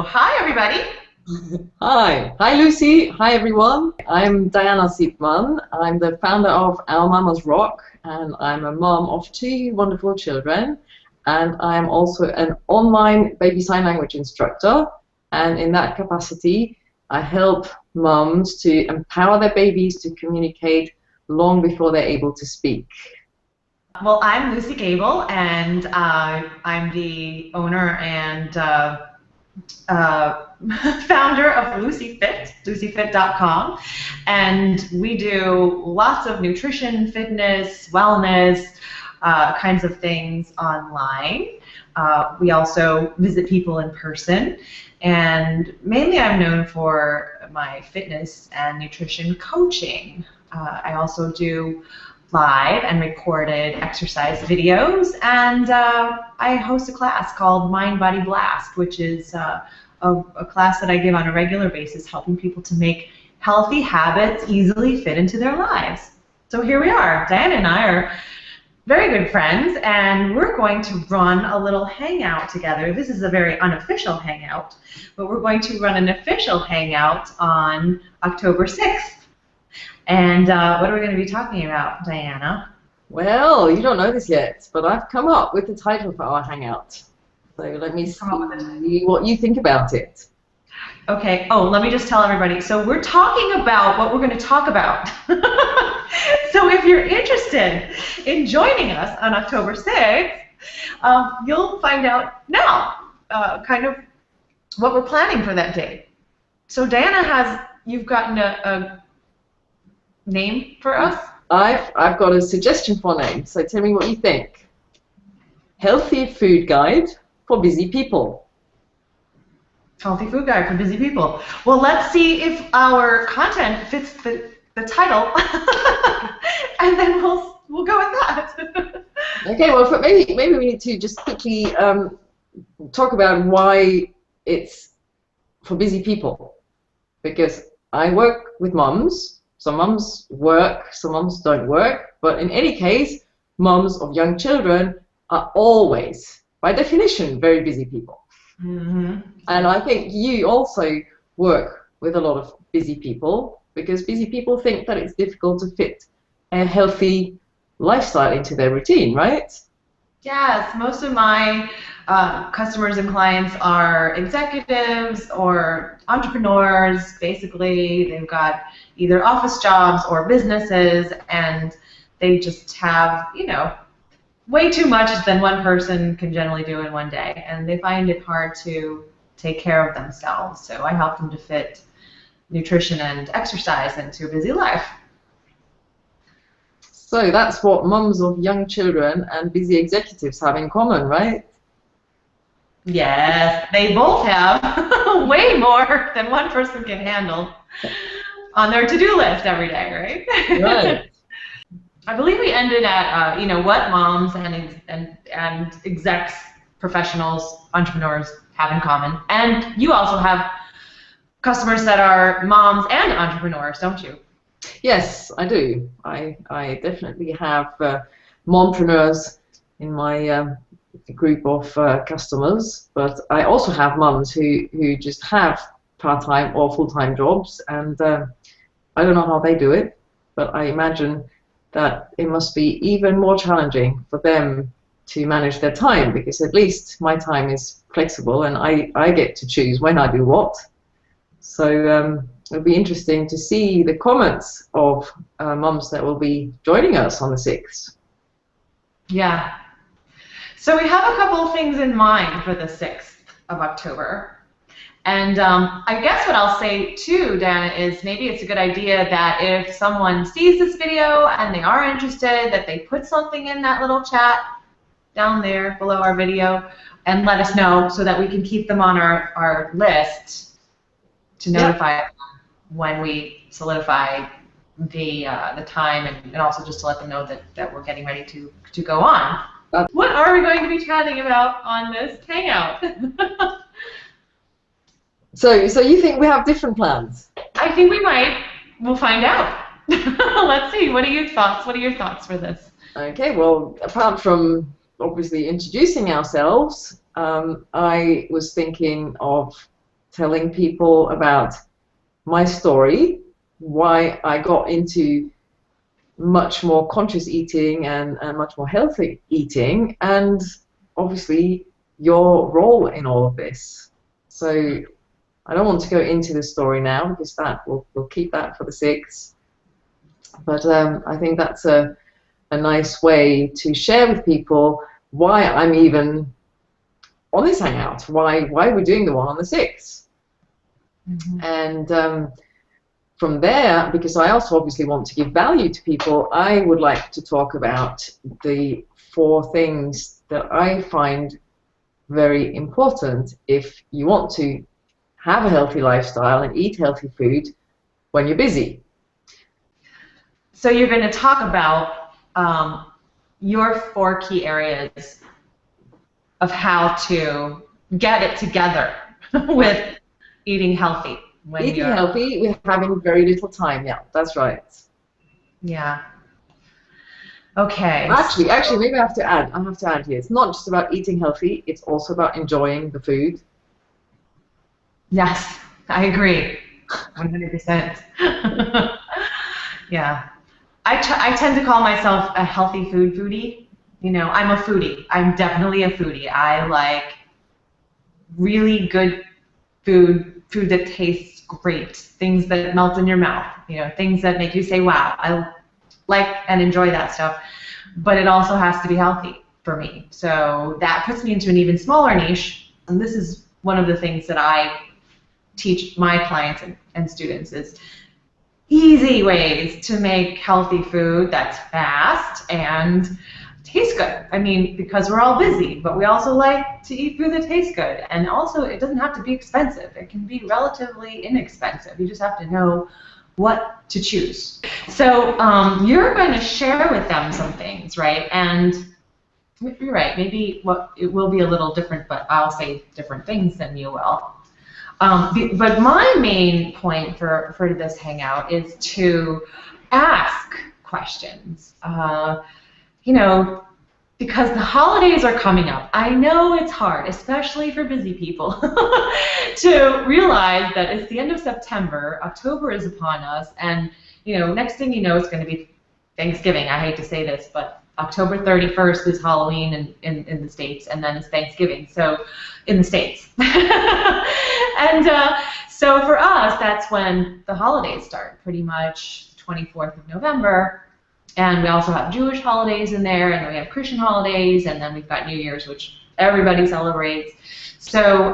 Hi, everybody. Hi. Hi, Lucy. Hi, everyone. I'm Diana Siepman. I'm the founder of Our Mama's Rock, and I'm a mom of two wonderful children. And I'm also an online baby sign language instructor. And in that capacity, I help moms to empower their babies to communicate long before they're able to speak. Well, I'm Lucy Gable, and I'm the owner and founder of LucyFit, LucyFit.com, and we do lots of nutrition, fitness, wellness kinds of things online. We also visit people in person, and mainly I'm known for my fitness and nutrition coaching. I also do live and recorded exercise videos, and I host a class called Mind Body Blast, which is a class that I give on a regular basis, helping people to make healthy habits easily fit into their lives. So here we are. Diana and I are very good friends, and we're going to run a little hangout together. This is a very unofficial hangout, but we're going to run an official hangout on October 6th. And what are we going to be talking about, Diana? Well, you don't know this yet, but I've come up with the title for our hangout. So let me see what you think about it. Okay. Oh, let me just tell everybody. So we're talking about what we're going to talk about. So if you're interested in joining us on October 6th, you'll find out now kind of what we're planning for that day. So Diana you've gotten a name for us? I've got a suggestion for a name, so tell me what you think. Healthy Food Guide for Busy People. Healthy Food Guide for Busy People. Well, let's see if our content fits the title, and then we'll go with that. Okay, well, maybe we need to just quickly talk about why it's for busy people, because I work with moms. Some mums work, some mums don't work, but in any case, mums of young children are always, by definition, very busy people. Mm-hmm. And I think you also work with a lot of busy people, because busy people think that it's difficult to fit a healthy lifestyle into their routine, right? Yes, most of my customers and clients are executives or entrepreneurs. Basically, they've got either office jobs or businesses, and they just have, way too much than one person can generally do in one day, and they find it hard to take care of themselves. So I help them to fit nutrition and exercise into a busy life. So that's what mums of young children and busy executives have in common, right? Yes, they both have way more than one person can handle on their to-do list every day, right? Right. I believe we ended at what moms and execs, professionals, entrepreneurs have in common. And you also have customers that are moms and entrepreneurs, don't you? Yes, I do. I definitely have mompreneurs in my group of customers, but I also have mums who just have part-time or full-time jobs, and I don't know how they do it, but I imagine that it must be even more challenging for them to manage their time, because at least my time is flexible and I get to choose when I do what. So it'll be interesting to see the comments of mums that will be joining us on the 6th. Yeah. So we have a couple of things in mind for the 6th of October. And I guess what I'll say too, Dana, is maybe it's a good idea that if someone sees this video and they are interested, that they put something in that little chat down there below our video and let us know so that we can keep them on our list to notify them when we solidify the time, and also just to let them know that we're getting ready to go on. What are we going to be chatting about on this hangout? So you think we have different plans? I think we might. We'll find out. Let's see. What are your thoughts? What are your thoughts for this? Okay, well, apart from obviously introducing ourselves, I was thinking of telling people about my story, why I got into much more conscious eating and much more healthy eating, and obviously your role in all of this. So I don't want to go into the story now because we'll keep that for the 6th. But I think that's a nice way to share with people why I'm even on this hangout, why we're doing the one on the 6th. Mm-hmm. And from there, because I also obviously want to give value to people, I would like to talk about the 4 things that I find very important if you want to have a healthy lifestyle and eat healthy food when you're busy. So you're going to talk about your 4 key areas of how to get it together with eating healthy. Eating healthy with having very little time, yeah, that's right. Yeah. Okay. Actually, maybe I have to add here. It's not just about eating healthy, it's also about enjoying the food. Yes, I agree. 100%. Yeah. I tend to call myself a healthy food foodie. You know, I'm a foodie. I'm definitely a foodie. I like really good food that tastes great, things that melt in your mouth, you know, things that make you say, wow, I like and enjoy that stuff. But it also has to be healthy for me. So that puts me into an even smaller niche. And this is one of the things that I teach my clients and students is easy ways to make healthy food that's fast and tastes good. I mean, because we're all busy, but we also like to eat food that tastes good. And also, it doesn't have to be expensive. It can be relatively inexpensive. You just have to know what to choose. So you're going to share with them some things, right? And you're right, maybe it will be a little different, but I'll say different things than you will. But my main point for this hangout is to ask questions. You know, because the holidays are coming up. I know it's hard, especially for busy people, to realize that it's the end of September, October is upon us, and you know, next thing you know, it's going to be Thanksgiving. I hate to say this, but October 31st is Halloween in the States, and then it's Thanksgiving, so in the States. And so for us, that's when the holidays start, pretty much 24th of November. And we also have Jewish holidays in there, and then we have Christian holidays, and then we've got New Year's, which everybody celebrates. So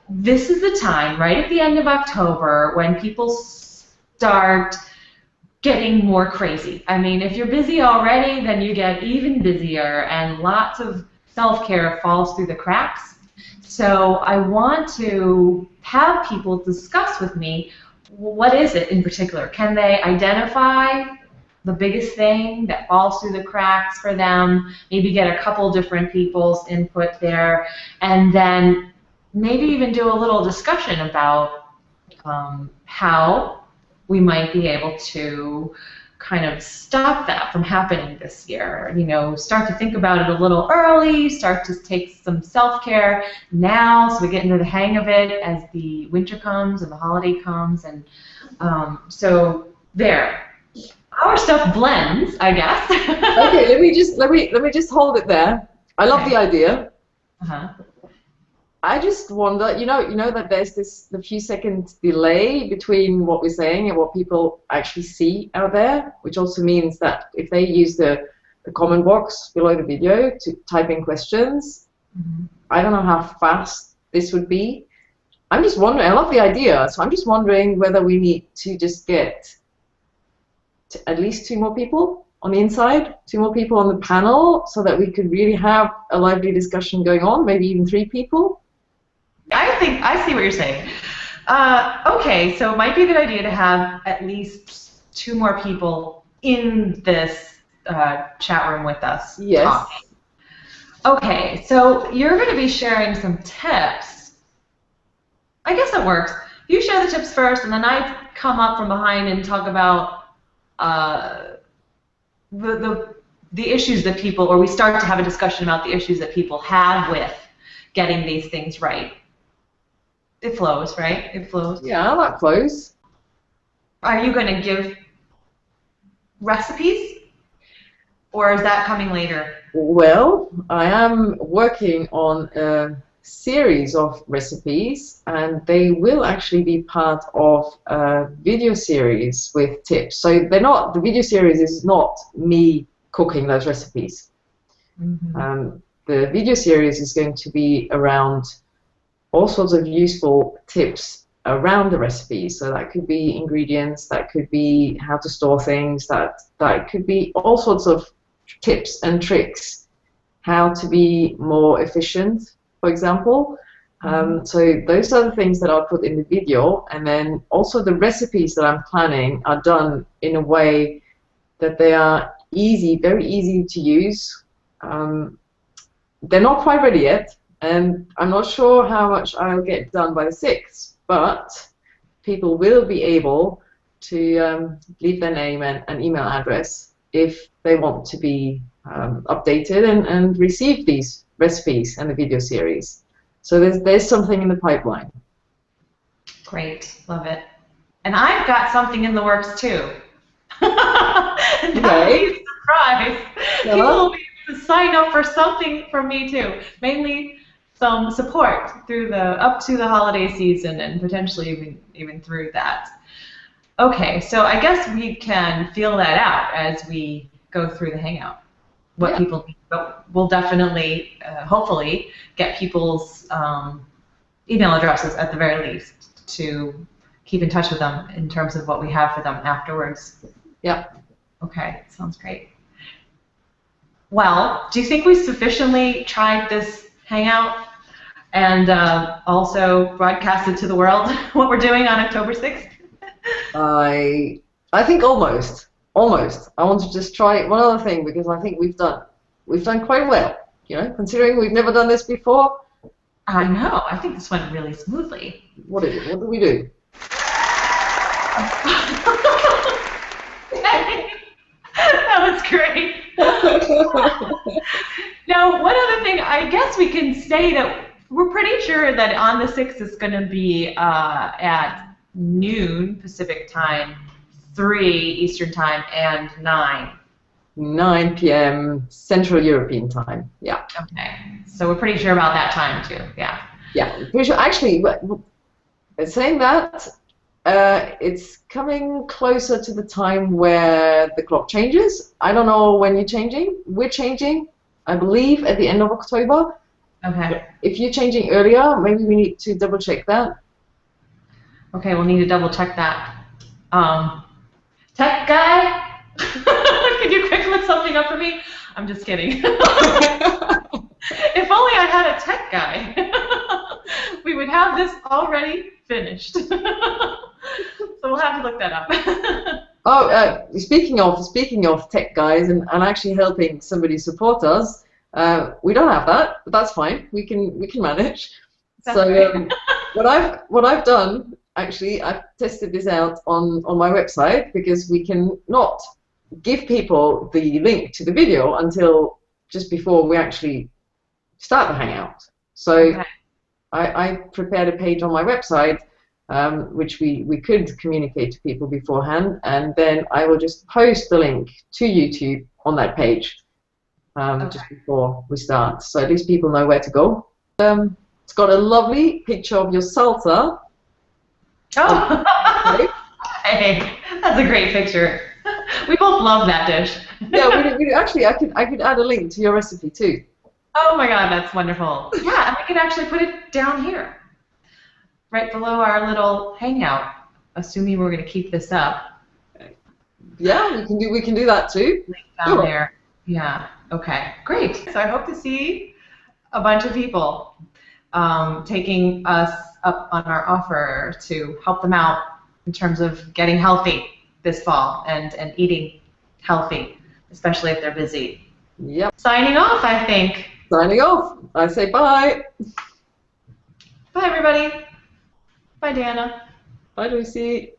this is the time, right at the end of October, when people start getting more crazy. I mean, if you're busy already, then you get even busier, and lots of self-care falls through the cracks. So I want to have people discuss with me, what is it in particular? Can they identify the biggest thing that falls through the cracks for them, maybe get a couple different people's input there, and then maybe even do a little discussion about how we might be able to kind of stop that from happening this year. You know, start to think about it a little early, start to take some self-care now so we get into the hang of it as the winter comes and the holiday comes. And so there. Our stuff blends, I guess. Okay, let me just hold it there. I love the idea. I just wonder, you know that there's the few seconds delay between what we're saying and what people actually see out there, which also means that if they use the comment box below the video to type in questions, I don't know how fast this would be. I'm just wondering, I love the idea, so I'm just wondering whether we need to just get at least 2 more people on the inside, 2 more people on the panel, so that we could really have a lively discussion going on, maybe even 3 people. I see what you're saying. Okay, so it might be a good idea to have at least 2 more people in this chat room with us. Yes. Talking. Okay, so you're going to be sharing some tips. I guess it works. You share the tips first, and then I come up from behind and talk about the issues that people, or we start to have a discussion about the issues that people have with getting these things right. It flows, right? It flows. Yeah, that flows. Are you going to give recipes, or is that coming later? Well, I am working on a series of recipes, and they will actually be part of a video series with tips. So they're not, the video series is not me cooking those recipes. Mm-hmm. The video series is going to be around all sorts of useful tips around the recipes. So that could be ingredients, that could be how to store things, that could be all sorts of tips and tricks, how to be more efficient, for example. So those are the things that I'll put in the video, and then also the recipes that I'm planning are done in a way that they are easy, very easy to use. They're not quite ready yet, and I'm not sure how much I'll get done by the 6th, but people will be able to leave their name and email address if they want to be updated and receive these recipes and the video series. So there's something in the pipeline. Great, love it. And I've got something in the works too. That would be a surprise. Yeah. People will be able to sign up for something from me too. Mainly some support through up to the holiday season and potentially even through that. Okay, so I guess we can feel that out as we go through the Hangout. What people need, but we'll definitely, hopefully, get people's email addresses at the very least to keep in touch with them in terms of what we have for them afterwards. Yeah. Okay, sounds great. Well, do you think we sufficiently tried this Hangout and also broadcasted to the world what we're doing on October 6th? I think almost. I want to just try one other thing because I think we've done quite well. You know, considering we've never done this before. I know. I think this went really smoothly. What did we do? That was great. Now, one other thing, I guess we can say that we're pretty sure that on the 6th it's going to be at noon Pacific time, 3 Eastern time, and 9 p.m. Central European time. Yeah. Okay. So we're pretty sure about that time too. Yeah. Yeah. Pretty sure. Actually, saying that, it's coming closer to the time where the clock changes. I don't know when you're changing. We're changing, I believe, at the end of October. Okay. If you're changing earlier, maybe we need to double check that. Okay, we'll need to double check that. Tech guy, could you quick look something up for me? I'm just kidding. If only I had a tech guy, we would have this already finished. So we'll have to look that up. Oh, speaking of tech guys and actually helping somebody support us, we don't have that, but that's fine. We can manage. That's so what I've done. Actually, I've tested this out on my website because we can not give people the link to the video until just before we actually start the Hangout. So I prepared a page on my website which we could communicate to people beforehand, and then I will just post the link to YouTube on that page just before we start. So at least people know where to go. It's got a lovely picture of your salsa. Oh, hey, that's a great picture. We both love that dish. Yeah, we actually, I could add a link to your recipe too. Oh my God, that's wonderful. Yeah, and we can actually put it down here, right below our little Hangout, assuming we're going to keep this up. Yeah, we can do that too. Link down there. Yeah. Okay. Great. So I hope to see a bunch of people taking us up on our offer to help them out in terms of getting healthy this fall and eating healthy, especially if they're busy. Yep. Signing off, I think. Signing off. I say bye. Bye, everybody. Bye, Diana. Bye, Lucy.